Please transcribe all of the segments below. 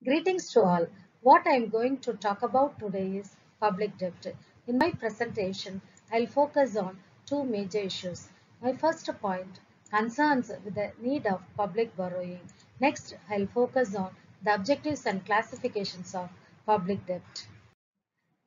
Greetings to all. What I am going to talk about today is public debt. In my presentation, I'll focus on two major issues. My first point concerns with the need of public borrowing. Next, I'll focus on the objectives and classifications of public debt.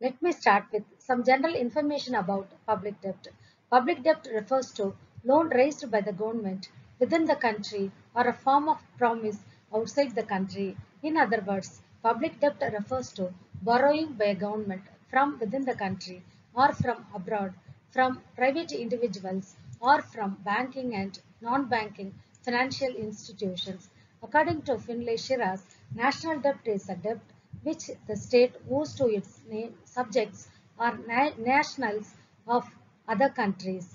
Let me start with some general information about public debt. Public debt refers to loan raised by the government within the country or a form of promise outside the country. In other words, public debt refers to borrowing by a government from within the country or from abroad, from private individuals or from banking and non-banking financial institutions. According to Finlay Shiras, national debt is a debt which the state owes to its subjects or nationals of other countries.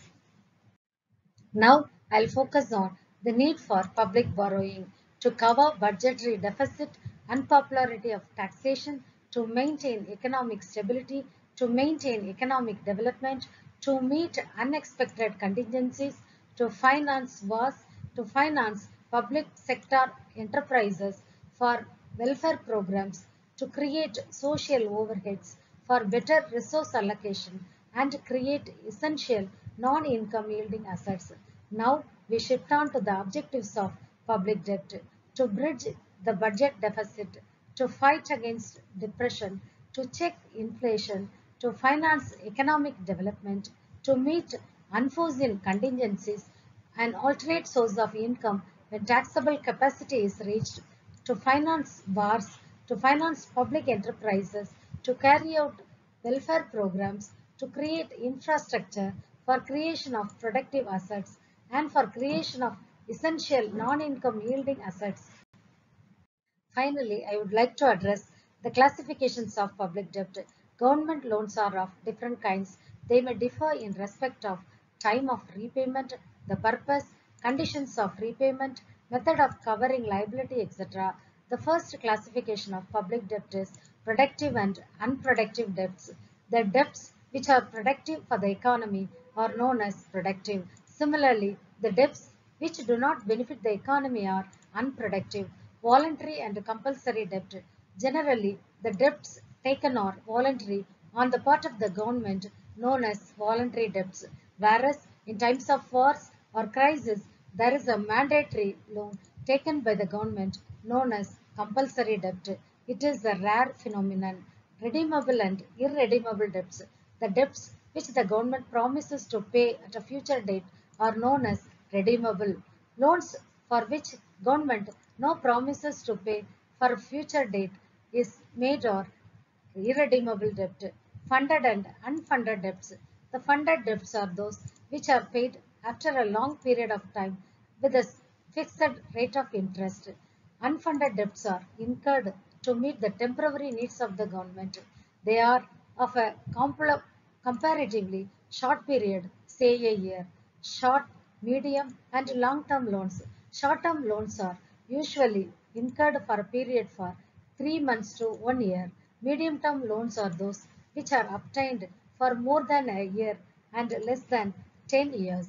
Now I'll focus on the need for public borrowing to cover budgetary deficit, unpopularity of taxation, to maintain economic stability, to maintain economic development, to meet unexpected contingencies, to finance wars, to finance public sector enterprises for welfare programs, to create social overheads for better resource allocation and create essential non-income yielding assets. Now we shift on to the objectives of public debt to bridge the budget deficit, to fight against depression, to check inflation, to finance economic development, to meet unforeseen contingencies, an alternate source of income when taxable capacity is reached, to finance wars, to finance public enterprises, to carry out welfare programs, to create infrastructure for creation of productive assets and for creation of essential non-income yielding assets. Finally, I would like to address the classifications of public debt. Government loans are of different kinds. They may differ in respect of time of repayment, the purpose, conditions of repayment, method of covering liability, etc. The first classification of public debt is productive and unproductive debts. The debts which are productive for the economy are known as productive. Similarly, the debts which do not benefit the economy are unproductive. Voluntary and compulsory debt. Generally, the debts taken are voluntary on the part of the government known as voluntary debts, whereas in times of wars or crisis, there is a mandatory loan taken by the government known as compulsory debt. It is a rare phenomenon. Redeemable and irredeemable debts. The debts which the government promises to pay at a future date are known as redeemable. Loans for which government no promises to pay for a future date is made or irredeemable debt. Funded and unfunded debts. The funded debts are those which are paid after a long period of time with a fixed rate of interest. Unfunded debts are incurred to meet the temporary needs of the government. They are of a comparatively short period, say a year. Short, medium, and long-term loans. Short-term loans are usually incurred for a period for 3 months to 1 year. Medium-term loans are those which are obtained for more than a year and less than 10 years.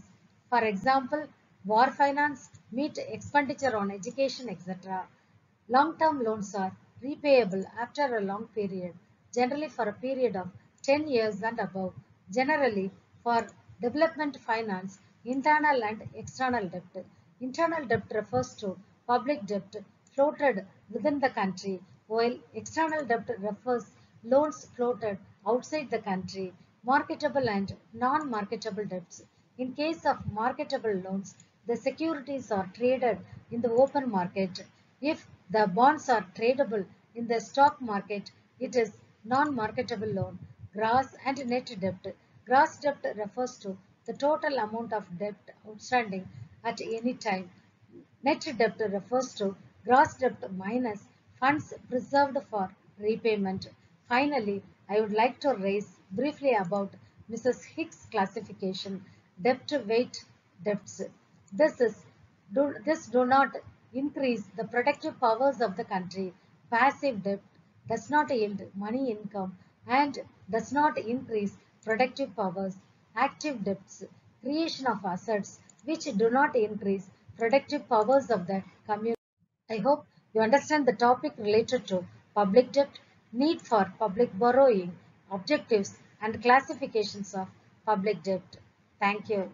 For example, war finance, meet expenditure on education, etc. Long-term loans are repayable after a long period, generally for a period of 10 years and above, generally for development finance, internal and external debt. Internal debt refers to public debt floated within the country, while external debt refers loans floated outside the country, marketable and non-marketable debts. In case of marketable loans, the securities are traded in the open market. If the bonds are tradable in the stock market, it is non-marketable loan. Gross and net debt. Gross debt refers to the total amount of debt outstanding at any time. Net debt refers to gross debt minus funds preserved for repayment. Finally, I would like to raise briefly about Mrs. Hicks' classification, debt weight debts. This is this do not increase the productive powers of the country. Passive debt does not yield money income and does not increase productive powers. Active debts, creation of assets which do not increase productive powers of the community. I hope You understand the topic related to public debt, need for public borrowing, objectives, and classifications of public debt. Thank you.